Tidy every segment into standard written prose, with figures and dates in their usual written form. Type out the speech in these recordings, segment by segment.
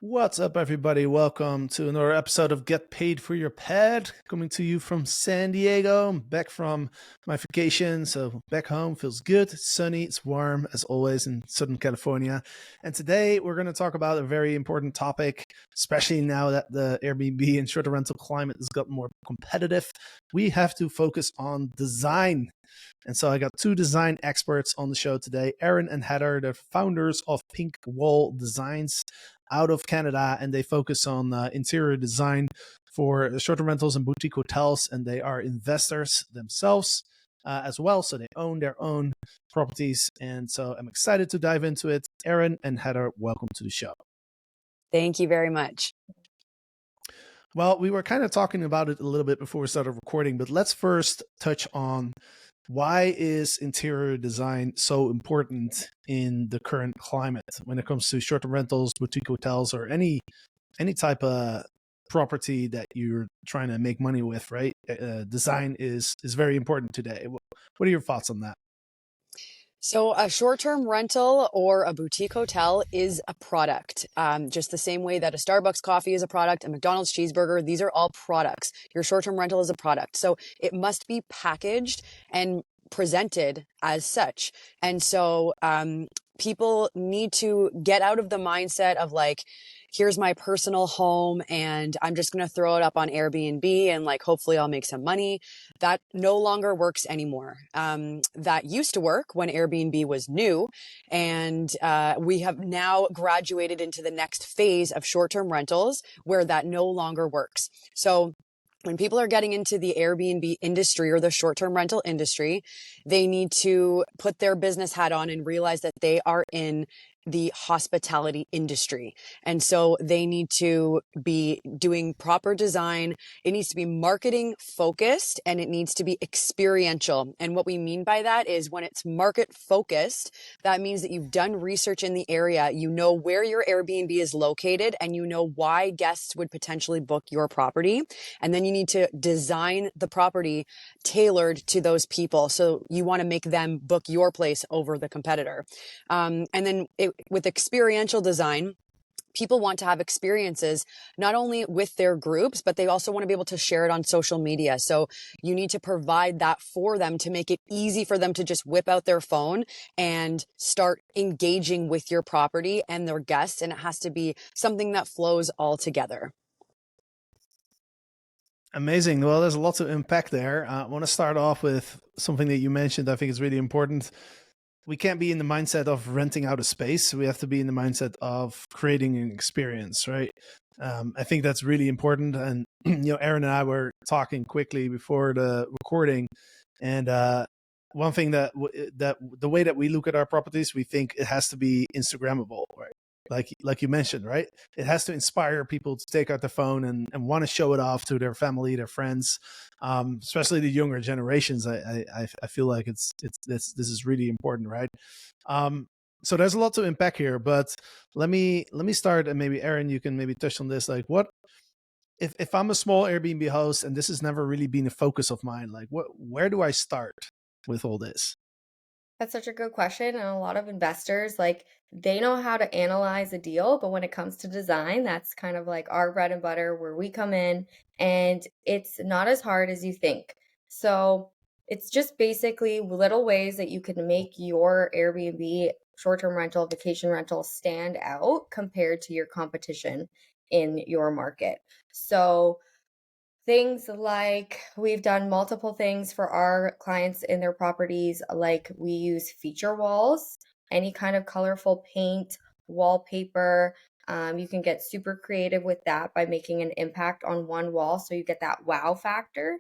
What's up, everybody? Welcome to another episode of Get Paid for Your Pet. Coming to you from San Diego. I'm back from my vacation, so back home feels good. It's sunny, it's warm, as always, in Southern California. And today we're going to talk about a very important topic, especially now that the Airbnb and short rental climate has gotten more competitive. We have to focus on design. And so I got two design experts on the show today, Erin and Heather, the founders of Pink Wall Designs out of Canada, and they focus on interior design for short-term rentals and boutique hotels, and they are investors themselves as well, so they own their own properties. And so I'm excited to dive into it. Erin and Heather, welcome to the show. Thank you very much. Well, we were kind of talking about it a little bit before we started recording, but let's first touch on why is interior design so important in the current climate when it comes to short-term rentals, boutique hotels, or any type of property that you're trying to make money with, right? Design is very important today. What are your thoughts on that? So a short-term rental or a boutique hotel is a product. Just the same way that a Starbucks coffee is a product, a McDonald's cheeseburger, these are all products. Your short-term rental is a product. So it must be packaged and presented as such. And so people need to get out of the mindset of like, here's my personal home and I'm just going to throw it up on Airbnb and like, hopefully I'll make some money. That no longer works anymore. That used to work when Airbnb was new. And we have now graduated into the next phase of short-term rentals where that no longer works. So when people are getting into the Airbnb industry or the short-term rental industry, they need to put their business hat on and realize that they are in the hospitality industry. And so they need to be doing proper design. It needs to be marketing focused and it needs to be experiential. And what we mean by that is when it's market focused, that means that you've done research in the area, you know where your Airbnb is located, and you know why guests would potentially book your property. And then you need to design the property tailored to those people. So you want to make them book your place over the competitor. And then with experiential design, people want to have experiences not only with their groups, but they also want to be able to share it on social media. So you need to provide that for them to make it easy for them to just whip out their phone and start engaging with your property and their guests. And it has to be something that flows all together. Amazing. Well, there's a lot to unpack there. I want to start off with something that you mentioned. I think is really important. We can't be in the mindset of renting out a space. We have to be in the mindset of creating an experience, right? I think that's really important. And Erin and I were talking quickly before the recording, and one thing that the way that we look at our properties, we think it has to be Instagrammable, right? Like you mentioned, right? It has to inspire people to take out the phone and want to show it off to their family, their friends, especially the younger generations. I feel like this is really important, right? So there's a lot to unpack here, but let me start, and maybe Erin, you can maybe touch on this. Like, what if I'm a small Airbnb host and this has never really been a focus of mine? Like, where do I start with all this? That's such a good question. And a lot of investors, like, they know how to analyze a deal, but when it comes to design, that's kind of like our bread and butter where we come in, and it's not as hard as you think. So it's just basically little ways that you can make your Airbnb short-term rental, vacation rental stand out compared to your competition in your market. So things like we've done multiple things for our clients in their properties, like we use feature walls, any kind of colorful paint, wallpaper. You can get super creative with that by making an impact on one wall so you get that wow factor.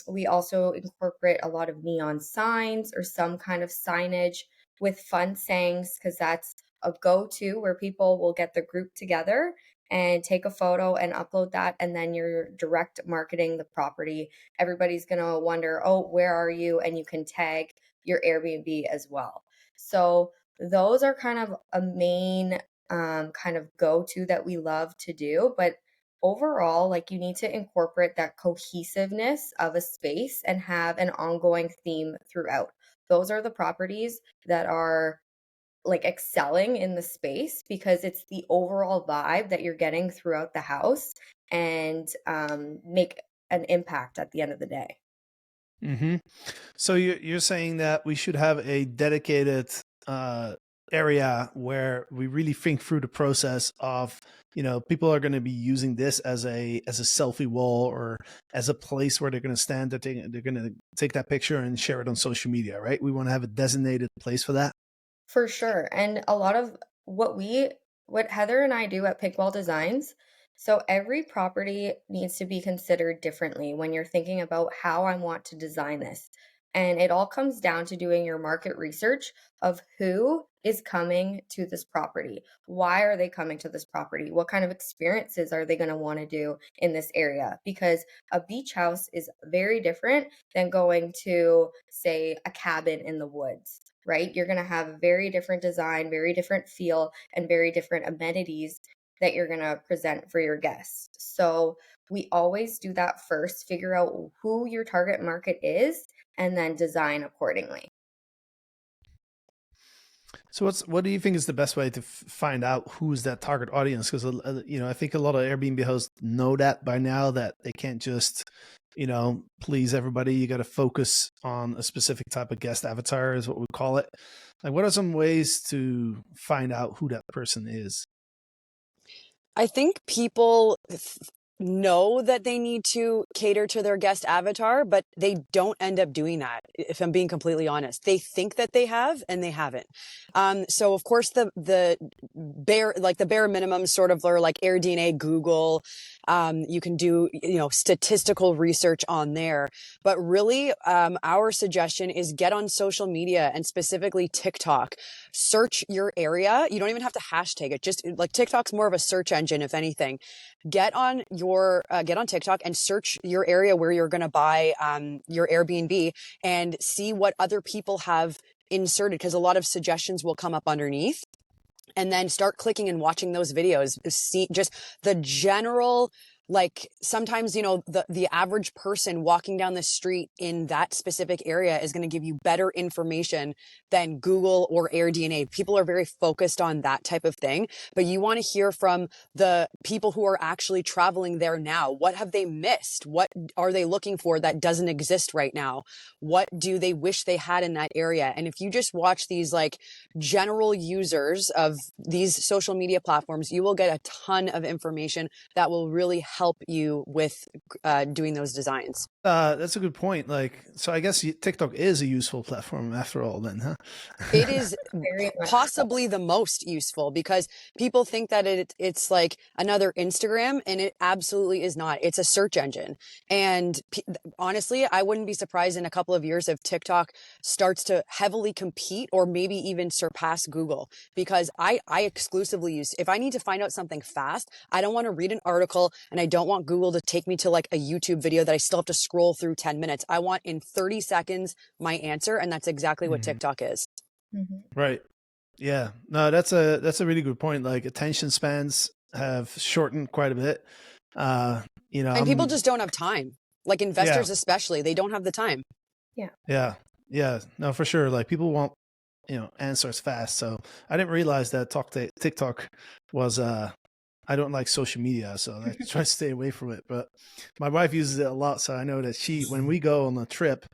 We also incorporate a lot of neon signs or some kind of signage with fun sayings because that's a go-to where people will get the group together and take a photo and upload that, and then you're direct marketing the property. Everybody's going to wonder, oh, where are you? And you can tag your Airbnb as well. So those are kind of a main kind of go-to that we love to do. But overall, like, you need to incorporate that cohesiveness of a space and have an ongoing theme throughout. Those are the properties that are like excelling in the space because it's the overall vibe that you're getting throughout the house and make an impact at the end of the day. Mm-hmm. So you're saying that we should have a dedicated area where we really think through the process of, people are going to be using this as a selfie wall or as a place where they're going to stand, that they're going to take that picture and share it on social media, right? We want to have a designated place for that. For sure. And a lot of what Heather and I do at Pickwell Designs, so every property needs to be considered differently when you're thinking about how I want to design this. And it all comes down to doing your market research of who is coming to this property. Why are they coming to this property? What kind of experiences are they going to want to do in this area? Because a beach house is very different than going to, say, a cabin in the woods, right? You're going to have a very different design, very different feel, and very different amenities that you're going to present for your guests. So we always do that first, figure out who your target market is, and then design accordingly. So what do you think is the best way to find out who's that target audience? Because I think a lot of Airbnb hosts know that by now, that they can't just please everybody. You got to focus on a specific type of guest avatar, is what we call it. Like, what are some ways to find out who that person is? I think people know that they need to cater to their guest avatar, but they don't end up doing that. If I'm being completely honest, they think that they have, and they haven't. So of course the bare minimum sort of are like AirDNA, Google. You can do, statistical research on there, but really, our suggestion is get on social media, and specifically TikTok. Search your area. You don't even have to hashtag it. Just like TikTok's more of a search engine, if anything. Get on TikTok and search your area where you're going to buy your Airbnb, and see what other people have inserted, because a lot of suggestions will come up underneath. And then start clicking and watching those videos. See just the general, like sometimes, the average person walking down the street in that specific area is going to give you better information than Google or AirDNA. People are very focused on that type of thing, but you want to hear from the people who are actually traveling there now. What have they missed? What are they looking for that doesn't exist right now? What do they wish they had in that area? And if you just watch these like general users of these social media platforms, you will get a ton of information that will really help you with doing those designs. That's a good point. So I guess TikTok is a useful platform after all then, huh? It is Very much possibly the most useful, because people think that it's like another Instagram, and it absolutely is not. It's a search engine. And honestly, I wouldn't be surprised in a couple of years if TikTok starts to heavily compete or maybe even surpass Google, because I exclusively use, if I need to find out something fast, I don't want to read an article, and I don't want Google to take me to like a YouTube video that I still have to scroll through 10 minutes. I want in 30 seconds my answer, and that's exactly what TikTok is. Mm-hmm. Right. Yeah. No, that's a really good point. Like, attention spans have shortened quite a bit. And people just don't have time. Like investors, especially, they don't have the time. Yeah. Yeah. No, for sure. Like, people want, answers fast. So I didn't realize that TikTok was, I don't like social media, so I try to stay away from it. But my wife uses it a lot, so I know that when we go on a trip,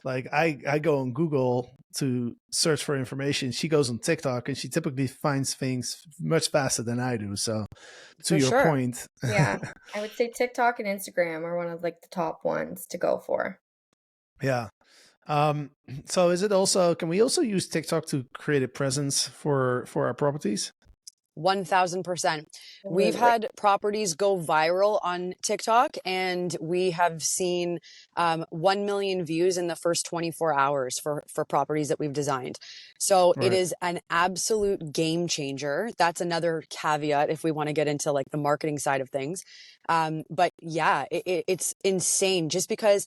like I go on Google to search for information. She goes on TikTok, and she typically finds things much faster than I do. So to your point. Yeah. I would say TikTok and Instagram are one of like the top ones to go for. Yeah. So can we also use TikTok to create a presence for our properties? 1000%. We've had properties go viral on TikTok, and we have seen 1 million views in the first 24 hours for properties that we've designed. So It is an absolute game changer. That's another caveat if we want to get into like the marketing side of things. But yeah, it's insane, just because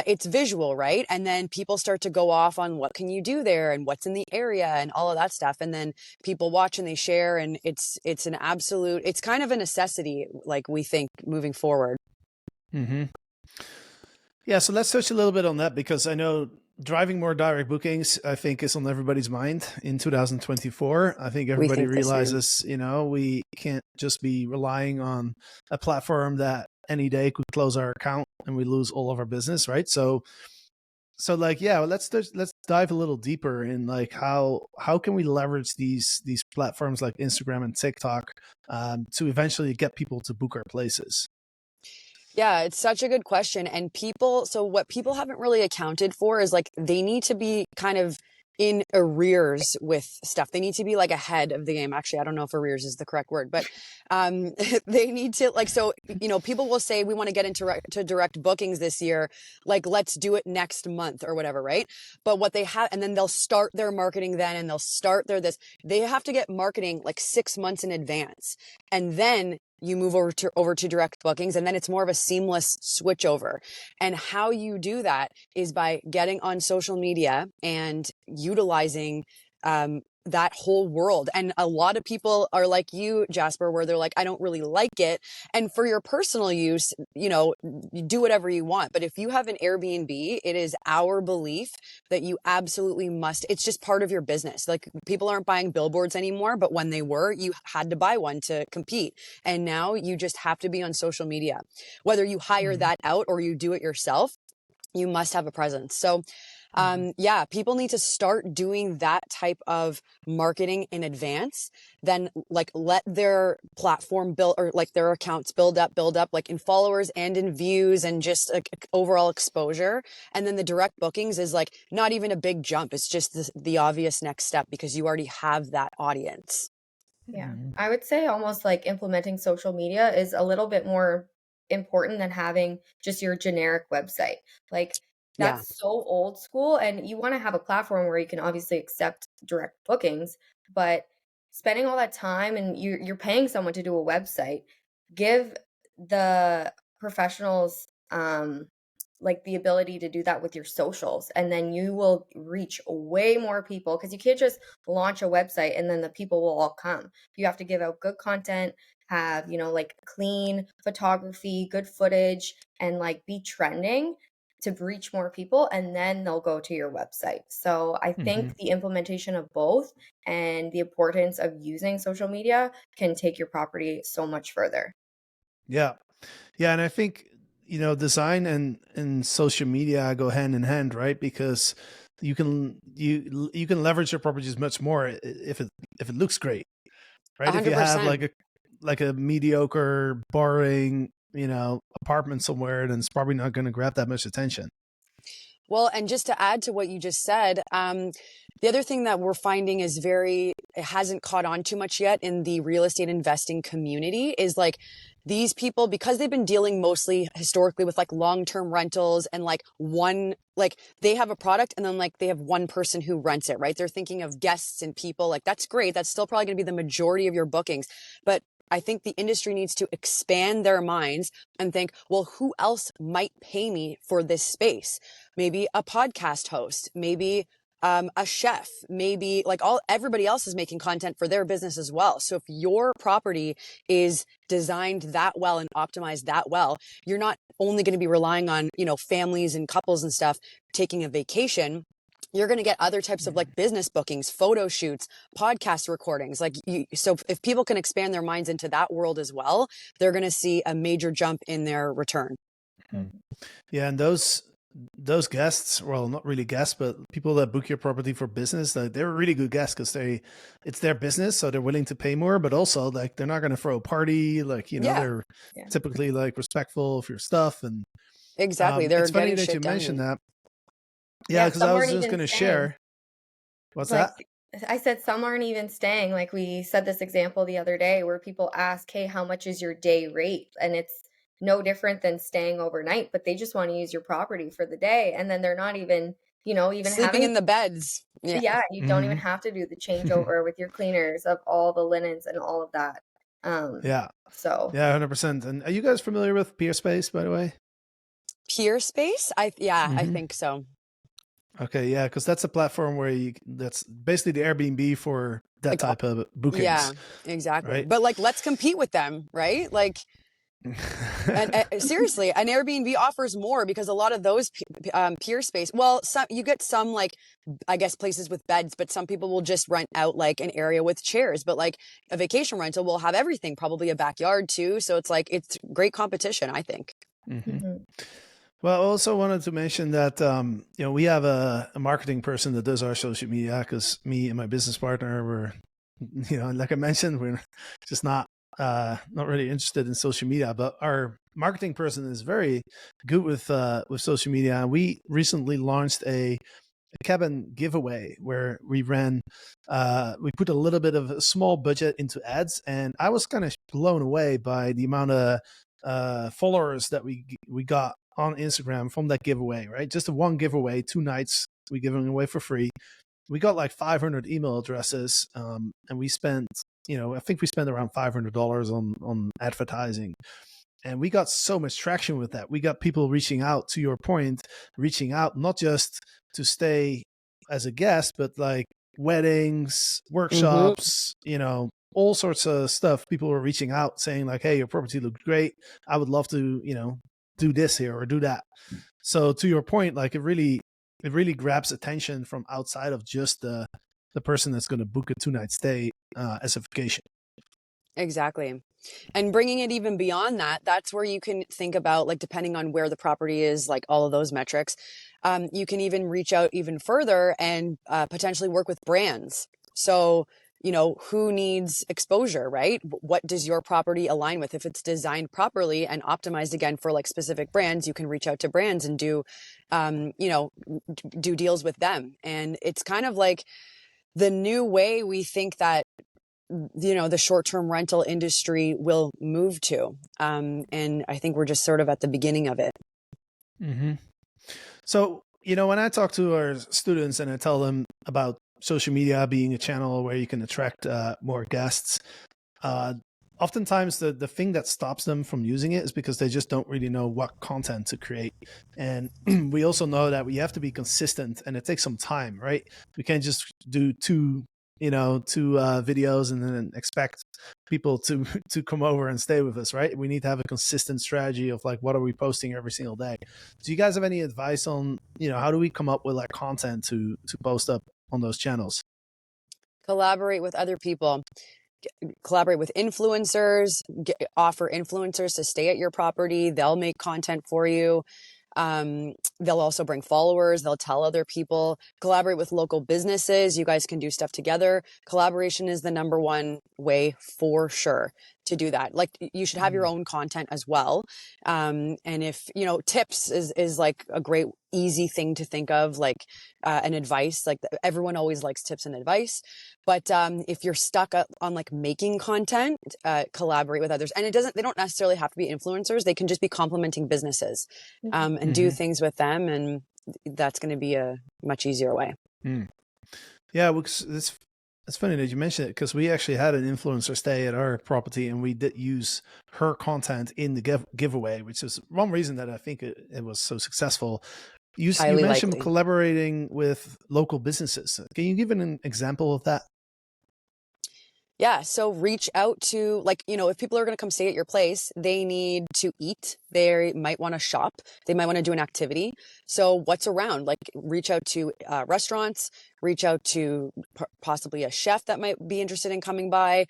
it's visual, right? And then people start to go off on what can you do there and what's in the area and all of that stuff. And then people watch and they share, and it's an absolute, it's kind of a necessity, like we think, moving forward. Mm-hmm. Yeah. So let's touch a little bit on that, because I know driving more direct bookings, I think, is on everybody's mind in 2024. I think We everybody think the same. realizes, we can't just be relying on a platform that any day could close our account and we lose all of our business, right? So like, yeah, let's dive a little deeper in like how can we leverage these platforms like Instagram and TikTok to eventually get people to book our places. Yeah, it's such a good question. And so what people haven't really accounted for is like they need to be kind of in arrears with stuff. They need to be like ahead of the game. Actually, I don't know if arrears is the correct word, but they need to like, so, people will say we want to get into to direct bookings this year. Like, let's do it next month or whatever, right? But what they have, and then they'll start their marketing then, and they'll start they have to get marketing like 6 months in advance. And then you move over to direct bookings, and then it's more of a seamless switch over. And how you do that is by getting on social media and utilizing that whole world. And a lot of people are like you, Jasper, where they're like, I don't really like it. And for your personal use, you do whatever you want. But if you have an Airbnb, it is our belief that you absolutely must. It's just part of your business. Like, people aren't buying billboards anymore, but when they were, you had to buy one to compete. And now you just have to be on social media. Whether you hire that out or you do it yourself, you must have a presence. So yeah, people need to start doing that type of marketing in advance. Then like let their platform build, or like their accounts build up like in followers and in views and just like overall exposure. And then the direct bookings is like not even a big jump. It's just the obvious next step because you already have that audience. Yeah. I would say almost like implementing social media is a little bit more important than having just your generic website. Like, Yeah. that's so old school, and you want to have a platform where you can obviously accept direct bookings, but spending all that time and you're paying someone to do a website, give the professionals like the ability to do that with your socials, and then you will reach way more people, because you can't just launch a website and then the people will all come. You have to give out good content, have like clean photography, good footage, and like be trending to reach more people, and then they'll go to your website. So I think the implementation of both and the importance of using social media can take your property so much further. Yeah. And I think, design and social media go hand in hand, right? Because you can leverage your properties much more if it looks great, right? If you have 100%. like a mediocre, boring, apartment somewhere, then it's probably not going to grab that much attention. Well, and just to add to what you just said, the other thing that we're finding is it hasn't caught on too much yet in the real estate investing community is like these people, because they've been dealing mostly historically with like long-term rentals and like they have a product and then like they have one person who rents it, right? They're thinking of guests and people, like that's great. That's still probably going to be the majority of your bookings. But I think the industry needs to expand their minds and think, well, who else might pay me for this space? Maybe a podcast host, maybe a chef, maybe like everybody else is making content for their business as well. So if your property is designed that well and optimized that well, you're not only going to be relying on, families and couples and stuff taking a vacation. You're going to get other types of like business bookings, photo shoots, podcast recordings. So if people can expand their minds into that world as well, they're going to see a major jump in their return. Yeah. And those guests, well, not really guests, but people that book your property for business, they're really good guests because it's their business. So they're willing to pay more, but also like, they're not going to throw a party. Like, they're typically like respectful of your stuff. And exactly. They're it's funny getting that shit you done. mentioned that. Yeah. Cause I was just going to share. What's like, that? I said some aren't even staying. Like, we said this example the other day where people ask, hey, how much is your day rate? And it's no different than staying overnight, but they just want to use your property for the day. And then they're not even, even sleeping in the beds. Yeah, you don't even have to do the changeover with your cleaners of all the linens and all of that. So yeah, 100%. And are you guys familiar with Peerspace, by the way? Peerspace? I think so. Okay, yeah, because that's a platform where that's basically the Airbnb for that type of bookings. Yeah, exactly. Right? But like, let's compete with them, right? Like, And seriously, an Airbnb offers more because a lot of those Peerspace, well, you get some like, I guess, places with beds, but some people will just rent out like an area with chairs. But like a vacation rental will have everything, probably a backyard too. So it's like, it's great competition, I think. Well, I also wanted to mention that we have a marketing person that does our social media, because me and my business partner were, like I mentioned, we're just not really interested in social media. But our marketing person is very good with social media. And we recently launched a cabin giveaway where we put a little bit of a small budget into ads, and I was kind of blown away by the amount of followers that we got on Instagram from that giveaway. Right, just a one giveaway, 2 nights we giving away for free. We got like 500 email addresses, and we spent, I think we spent around $500 on advertising. And we got so much traction with that. We got people reaching out, to your point, reaching out not just to stay as a guest, but like weddings, workshops, all sorts of stuff. People were reaching out saying like, hey, your property looked great. I would love to, do this here or do that. So to your point, like it really grabs attention from outside of just the person that's going to book a 2-night stay as a vacation. Exactly. And bringing it even beyond that, that's where you can think about, like, depending on where the property is, like all of those metrics, you can even reach out even further and potentially work with brands. So, who needs exposure, right? What does your property align with? If it's designed properly and optimized again for like specific brands, you can reach out to brands and do deals with them. And it's kind of like the new way we think that the short-term rental industry will move to. And I think we're just sort of at the beginning of it. So, when I talk to our students and I tell them about social media being a channel where you can attract more guests, oftentimes the thing that stops them from using it is because they just don't really know what content to create. And we also know that we have to be consistent, and it takes some time, right? We can't just do two videos and then expect people to come over and stay with us, right? We need to have a consistent strategy of like, what are we posting every single day? Do you guys have any advice on, how do we come up with like content to post up on those channels? Collaborate with other people. Collaborate with influencers, offer influencers to stay at your property. They'll make content for you. They'll also bring followers. They'll tell other people. Collaborate with local businesses. You guys can do stuff together. Collaboration is the number one way for sure to do that. Like, you should have your own content as well. And if, tips is like a great, easy thing to think of, like an advice. Like, everyone always likes tips and advice. But if you're stuck on like making content, collaborate with others. And they don't necessarily have to be influencers. They can just be complementing businesses and do things with them. And that's going to be a much easier way. Yeah, it's funny that you mentioned it, because we actually had an influencer stay at our property, and we did use her content in the giveaway, which is one reason that I think it was so successful. You mentioned likely collaborating with local businesses. Can you give an example of that? Yeah. So reach out to, like, if people are going to come stay at your place, they need to eat. They might want to shop. They might want to do an activity. So what's around? Like, reach out to restaurants, reach out to possibly a chef that might be interested in coming by.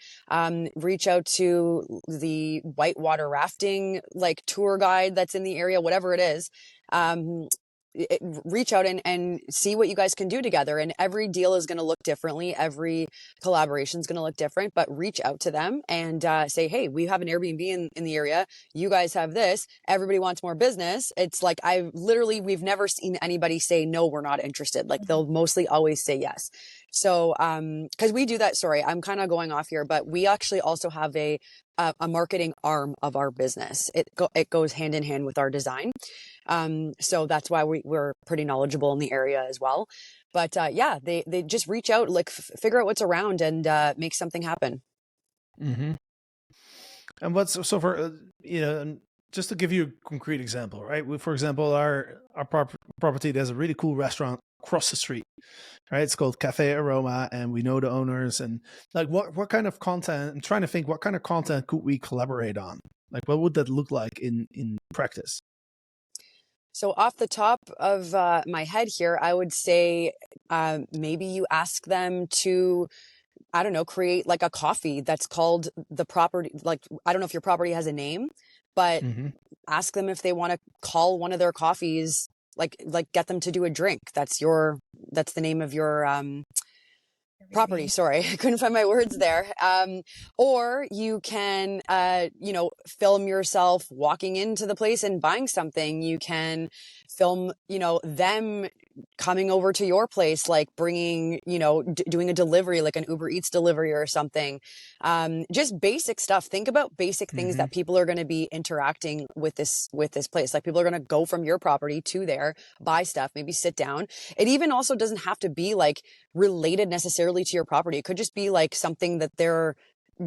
Reach out to the whitewater rafting, like, tour guide that's in the area, whatever it is. Reach out and see what you guys can do together. And every deal is going to look differently. Every collaboration is going to look different, but reach out to them and say, hey, we have an Airbnb in the area. You guys have this. Everybody wants more business. It's like, we've never seen anybody say, no, we're not interested. Like, they'll mostly always say yes. So, cause we do that. Sorry, I'm kind of going off here, but we actually also have a marketing arm of our business. It goes hand in hand with our design. So that's why we're pretty knowledgeable in the area as well. But yeah, they just reach out, like, figure out what's around and make something happen. And so for just to give you a concrete example, right? For example, our property, there's a really cool restaurant across the street, right? It's called Cafe Aroma, and we know the owners. And like, what kind of content? I'm trying to think, what kind of content could we collaborate on? Like, what would that look like in practice? So off the top of my head here, I would say maybe you ask them to, I don't know, create like a coffee that's called the property. Like, I don't know if your property has a name, but Mm-hmm. ask them if they want to call one of their coffees, like get them to do a drink. That's the name of your property. Sorry, I couldn't find my words there. Or you can, film yourself walking into the place and buying something. You can film, them coming over to your place, like bringing, doing a delivery, like an Uber Eats delivery or something. Just basic stuff. Think about basic things Mm-hmm. that people are going to be interacting with this place. Like people are going to go from your property to there, buy stuff, maybe sit down. It even also doesn't have to be like related necessarily to your property. It could just be like something that they're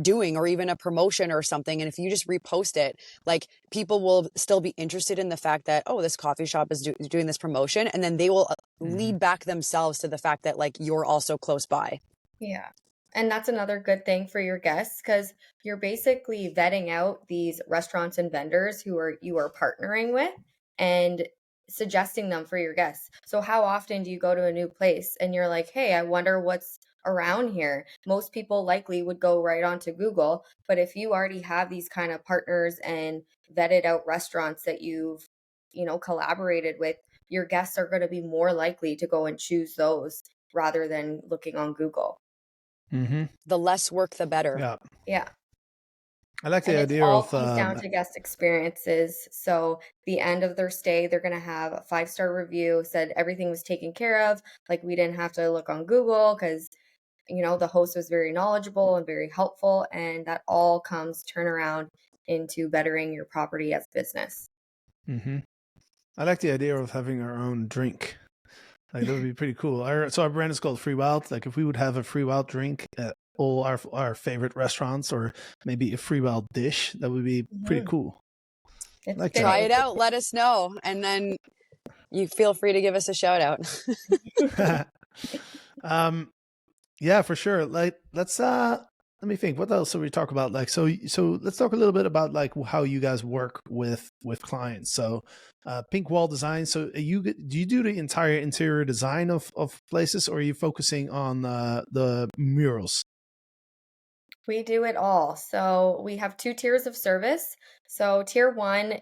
doing or even a promotion or something. And if you just repost it, like people will still be interested in the fact that, oh, this coffee shop is doing this promotion. And then they will Mm-hmm. lead back themselves to the fact that like you're also close by. Yeah. And that's another good thing for your guests because you're basically vetting out these restaurants and vendors you are partnering with and suggesting them for your guests. So how often do you go to a new place and you're like, "Hey, I wonder what's around here?" Most people likely would go right onto Google, but if you already have these kind of partners and vetted out restaurants that you've, collaborated with, your guests are going to be more likely to go and choose those rather than looking on Google. Mm-hmm. The less work, the better. Yeah, Yeah. I like the And it's idea all of comes down to guest experiences. So the end of their stay, they're going to have a 5-star review, said everything was taken care of. Like we didn't have to look on Google because, the host was very knowledgeable and very helpful. And that all comes turn around into bettering your property as business. Mm-hmm. I like the idea of having our own drink. Like that would be pretty cool. Our brand is called Free Wild. Like if we would have a Free Wild drink at all our favorite restaurants, or maybe a Free Wild dish, that would be pretty Mhm. cool. It's Like Try fitting. it out. Let us know. And then you feel free to give us a shout out. that. Yeah, for sure. Like let me think. What else should we talk about? Like so let's talk a little bit about like how you guys work with clients. So pink wall design. So do you do the entire interior design of places, or are you focusing on the murals? We do it all. So we have 2 tiers of service. So tier 1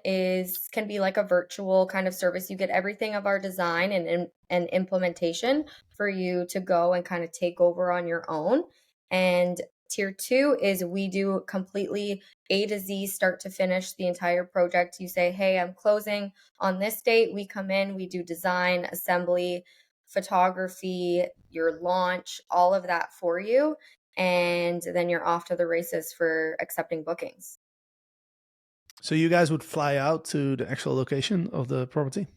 can be like a virtual kind of service. You get everything of our design and implementation for you to go and kind of take over on your own. And tier 2 is we do completely A to Z, start to finish the entire project. You say, "Hey, I'm closing on this date." We come in, we do design, assembly, photography, your launch, all of that for you, and then you're off to the races for accepting bookings. So you guys would fly out to the actual location of the property?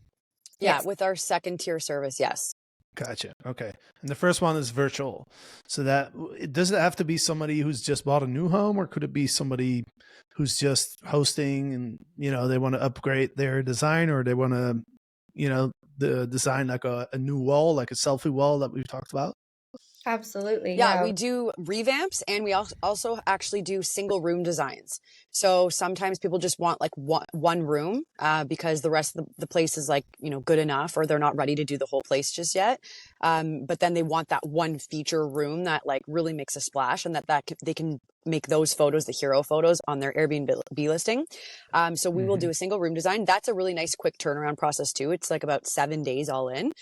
Yeah, Yes, with our second tier service, yes. Gotcha. Okay. And the first one is virtual. So does it have to be somebody who's just bought a new home, or could it be somebody who's just hosting and they want to upgrade their design, or they want to the design like a new wall, like a selfie wall that we've talked about? absolutely. Yeah, Yeah. we do revamps and we also actually do single room designs. So sometimes people just want like one room because the rest of the place is like, good enough, or they're not ready to do the whole place just yet. But then they want that one feature room that like really makes a splash, and they can make those photos the hero photos on their Airbnb listing. So we will Mm-hmm. do a single room design. That's a really nice quick turnaround process too. It's like about 7 days all in.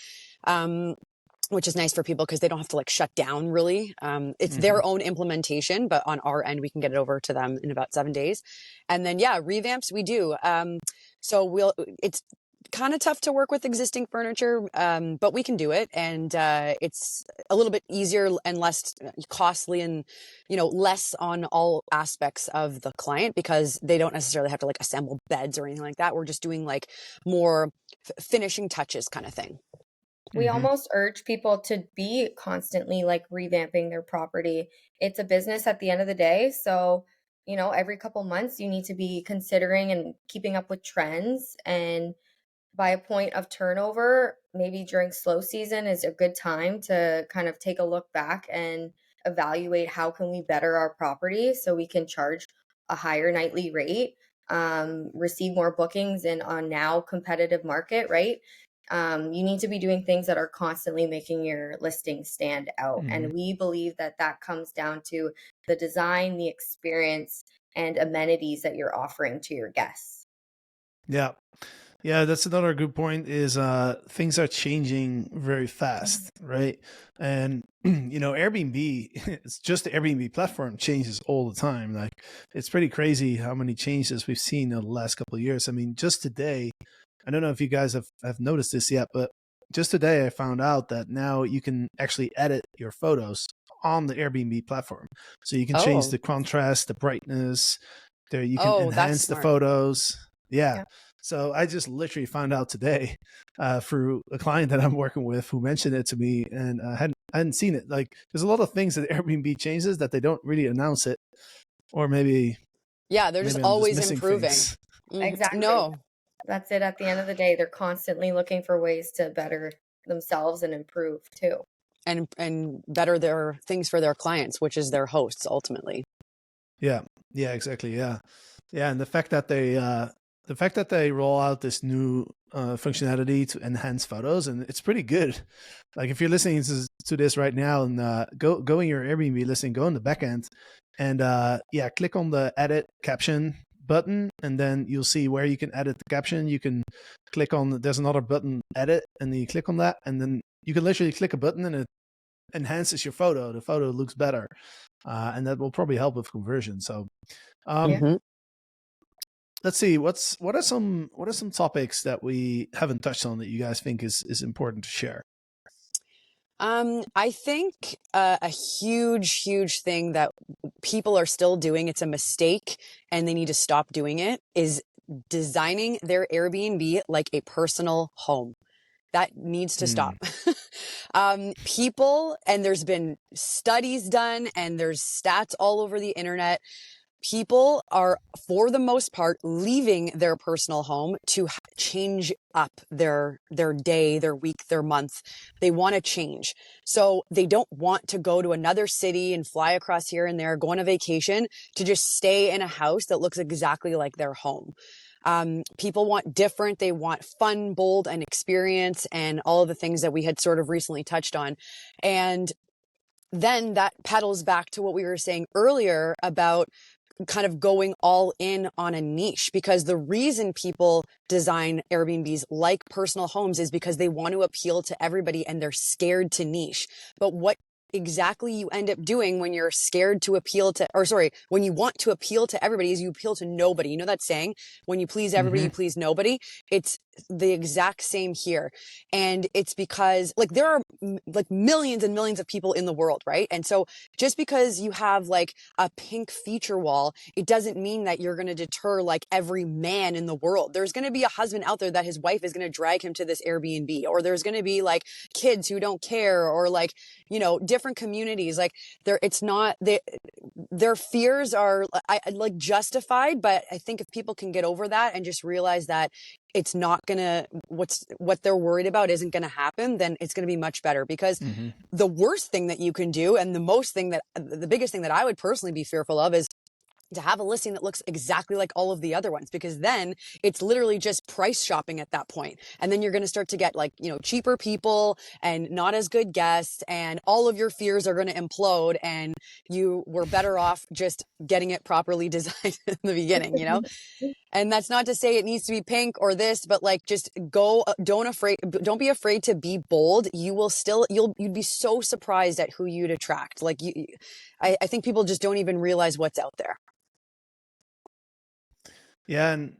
Which is nice for people because they don't have to like shut down really. It's Mm-hmm. their own implementation, but on our end, we can get it over to them in about 7 days. And then, yeah, revamps we do. So it's kind of tough to work with existing furniture, but we can do it. And it's a little bit easier and less costly and, less on all aspects of the client because they don't necessarily have to like assemble beds or anything like that. We're just doing like more finishing touches kind of thing. We Mm-hmm. almost urge people to be constantly like revamping their property. It's a business at the end of the day. So, every couple months you need to be considering and keeping up with trends. And by a point of turnover, maybe during slow season is a good time to kind of take a look back and evaluate how can we better our property so we can charge a higher nightly rate. receive more bookings in a now competitive market, right? You need to be doing things that are constantly making your listing stand out. Mm-hmm. And we believe that that comes down to the design, the experience, and amenities that you're offering to your guests. Yeah. Yeah, that's another good point is things are changing very fast, right? And Airbnb, it's just the Airbnb platform changes all the time. Like it's pretty crazy how many changes we've seen in the last couple of years. I mean, just today, I don't know if you guys have noticed this yet, but just today I found out that now you can actually edit your photos on the Airbnb platform. So you can change Oh, the contrast, the brightness, there you can oh, that's enhance the smart. photos. Yeah. Yeah. So I just literally found out today through a client that I'm working with who mentioned it to me, and I hadn't seen it. Like, there's a lot of things that Airbnb changes that they don't really announce it, or maybe Yeah, they're just I'm just always missing improving. things. Exactly. No, That's it. At the end of the day, they're constantly looking for ways to better themselves and improve too. and better their things for their clients, which is their hosts ultimately. Yeah, yeah, exactly. Yeah, yeah, and the fact that they roll out this new functionality to enhance photos, and it's pretty good. Like if you're listening to this right now, and go in your Airbnb listing, go in the back end, and click on the edit caption button, and then you'll see where you can edit the caption. You can click on there's another button, edit, and then you click on that, and then you can literally click a button and it enhances your photo. The photo looks better, and that will probably help with conversion. So Mhm. let's see what are some topics that we haven't touched on that you guys think is important to share. I think a huge thing that people are still doing, it's a mistake and they need to stop doing it, is designing their Airbnb like a personal home. That needs to stop. People, and there's been studies done and there's stats all over the internet. People are, for the most part, leaving their personal home to change up their day, their week, their month. They want to change. So they don't want to go to another city and fly across here and there, go on a vacation to just stay in a house that looks exactly like their home. People want different. They want fun, bold, and experience, and all of the things that we had sort of recently touched on. And then that pedals back to what we were saying earlier about kind of going all in on a niche, because the reason people design Airbnbs like personal homes is because they want to appeal to everybody and they're scared to niche. But what exactly you end up doing when you're scared to appeal to, or sorry, when you want to appeal to everybody, is you appeal to nobody. You know that saying, when you please everybody, you please nobody? It's the exact same here. And it's because like there are like millions and millions of people in the world, right? And so just because you have like a pink feature wall, it doesn't mean that you're going to deter like every man in the world. There's going to be a husband out there that his wife is going to drag him to this Airbnb, or there's going to be like kids who don't care, or like, different communities. Like it's not, their fears are like justified, but I think if people can get over that and just realize that it's not gonna, what they're worried about isn't gonna happen, then it's gonna be much better. Because the worst thing that you can do, and the biggest thing that I would personally be fearful of, is to have a listing that looks exactly like all of the other ones, because then it's literally just price shopping at that point. And then you're going to start to get like, cheaper people and not as good guests, and all of your fears are going to implode, and you were better off just getting it properly designed in the beginning, And that's not to say it needs to be pink or this, but like just go, don't be afraid to be bold. You'd be so surprised at who you'd attract. Like I think people just don't even realize what's out there. Yeah, and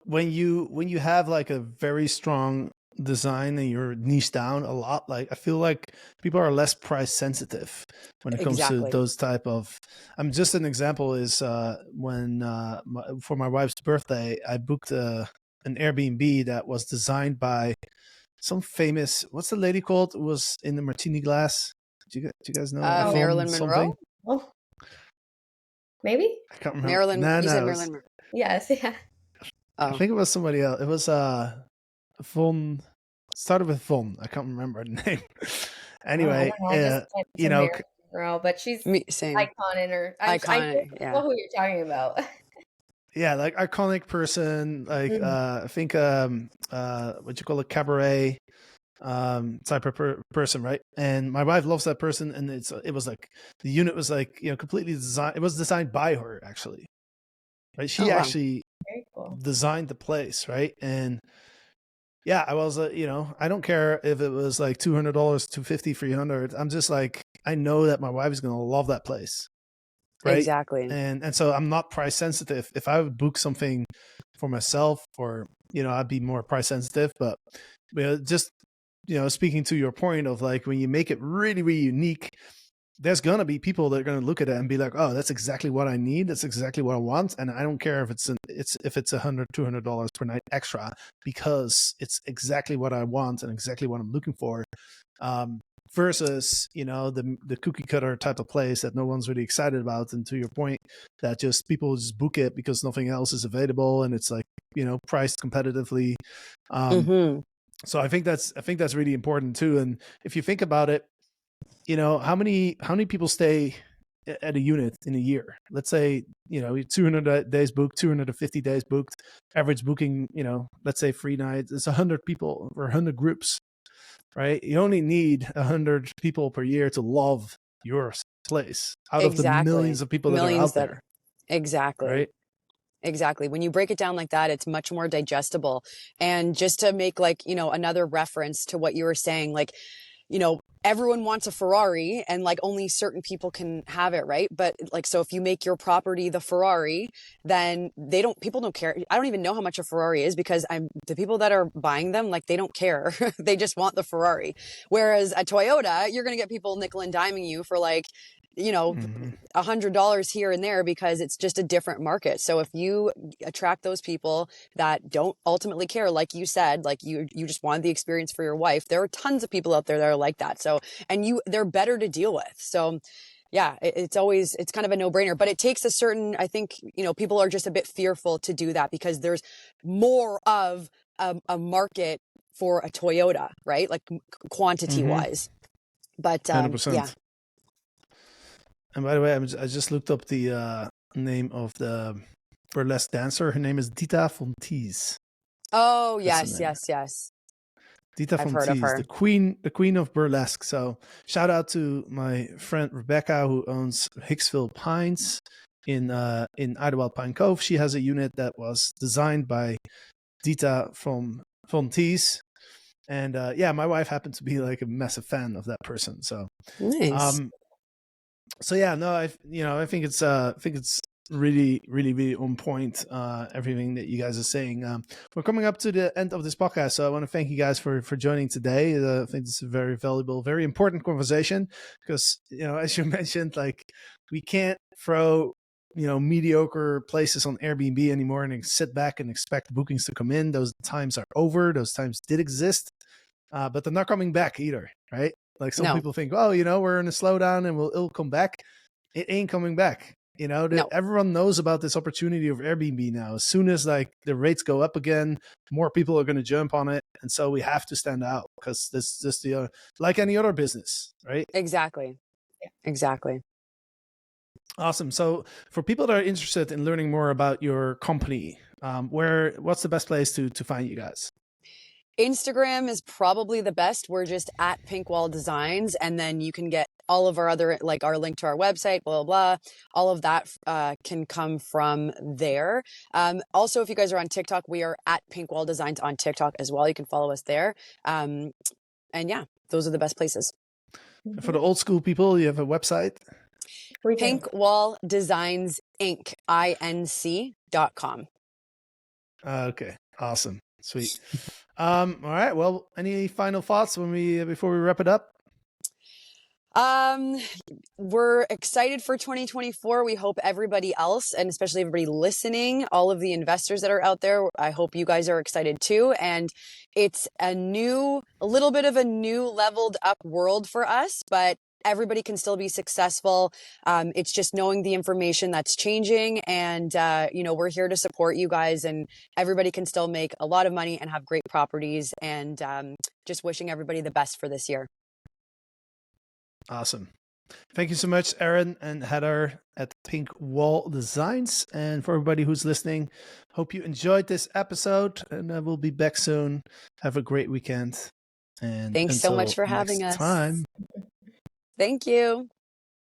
when you have like a very strong design and you're niche down a lot, like I feel like people are less price sensitive when it comes to Exactly. those type of. Just an example is when for my wife's birthday, I booked an Airbnb that was designed by some famous. What's the lady called? It was in the martini glass. Do you guys know? Marilyn Monroe. Oh, maybe I can't remember. Marilyn. No, You said no, Marilyn Monroe. yes, yeah. I think it was somebody else. It was Von, started with Von. I can't remember the name. Anyway, I just went to Marilyn Monroe, but she's Same. icon in her. I Iconic, don't know who you're talking about. yeah, like iconic person, like I think what you call a cabaret type of person, right? And my wife loves that person, and it was like the unit was like, you know, completely designed. It was designed by her, actually, right? She Oh, wow. actually Very cool. designed the place, right? And yeah, I was, you know, I don't care if it was like $200, $250, $300. I'm just like, I know that my wife is gonna love that place, right? Exactly. And so I'm not price sensitive. If I would book something for myself, or you know, I'd be more price sensitive. But you know, just, you know, speaking to your point of like when you make it really, really unique, there's gonna be people that are gonna look at it and be like, oh, that's exactly what I need. That's exactly what I want. And I don't care if it's $100, $200 per night extra, because it's exactly what I want and exactly what I'm looking for. Versus, you know, the cookie cutter type of place that no one's really excited about. And to your point, that just people just book it because nothing else is available, and it's like, you know, priced competitively. Mm-hmm. So I think that's really important too. And if you think about it, you know, how many people stay at a unit in a year? Let's say, you know, 200 days booked, 250 days booked, average booking, you know, let's say 3 nights, it's 100 people or 100 groups, right? You only need 100 people per year to love your place out of the Exactly. millions of people that are Millions out that, there, exactly. right? Exactly. When you break it down like that, it's much more digestible. And just to make like, you know, another reference to what you were saying, like, you know, everyone wants a Ferrari and like only certain people can have it, right? But like, so if you make your property the Ferrari, then people don't care. I don't even know how much a Ferrari is, because the people that are buying them, like, they don't care. They just want the Ferrari. Whereas a Toyota, you're going to get people nickel and diming you for like, you know, $100 here and there, because it's just a different market. So if you attract those people that don't ultimately care, like you said, like you just wanted the experience for your wife, there are tons of people out there that are like that. So, and they're better to deal with. So yeah, it's kind of a no-brainer, but it takes a certain, I think, you know, people are just a bit fearful to do that because there's more of a market for a Toyota, right? Like quantity wise. But yeah. 100%. And by the way, I just looked up the name of the burlesque dancer. Her name is Dita Von Teese. Oh, That's yes. Dita I've Von heard of Teese, her. the queen of burlesque. So shout out to my friend Rebecca, who owns Hicksville Pines in Idlewild Pine Cove. She has a unit that was designed by Dita from Von Teese. And yeah, my wife happened to be like a massive fan of that person. So Nice. so yeah, no, I think it's really, really, really on point. Everything that you guys are saying. We're coming up to the end of this podcast, so I want to thank you guys for joining today. I think it's a very valuable, very important conversation, because, you know, as you mentioned, like, we can't throw, you know, mediocre places on Airbnb anymore and sit back and expect bookings to come in. Those times are over. Those times did exist, but they're not coming back either, right? Like, some people think, oh, you know, we're in a slowdown and it'll come back. It ain't coming back. You know, everyone knows about this opportunity of Airbnb now. As soon as like the rates go up again, more people are going to jump on it, and so we have to stand out, because this just the like any other business, right? Exactly. Awesome. So for people that are interested in learning more about your company, what's the best place to find you guys? Instagram is probably the best. We're just at Pinkwall Designs, and then you can get all of our other, like our link to our website, blah, blah, blah. All of that can come from there. Also, if you guys are on TikTok, we are at Pinkwall Designs on TikTok as well. You can follow us there. And yeah, those are the best places. For the old school people, you have a website? Pinkwall Designs Inc. INC.com. Okay. Awesome. Sweet. All right. Well, any final thoughts before we wrap it up? We're excited for 2024. We hope everybody else, and especially everybody listening, all of the investors that are out there, I hope you guys are excited too. And it's a little bit of a new leveled up world for us, but everybody can still be successful. It's just knowing the information that's changing, and you know, we're here to support you guys, and everybody can still make a lot of money and have great properties, and just wishing everybody the best for this year. Awesome. Thank you so much, Erin and Heather. at Pink Wall Designs. And for everybody who's listening, hope you enjoyed this episode, and we'll be back soon. Have a great weekend. And Thanks so much until for having next us. time. Thank you.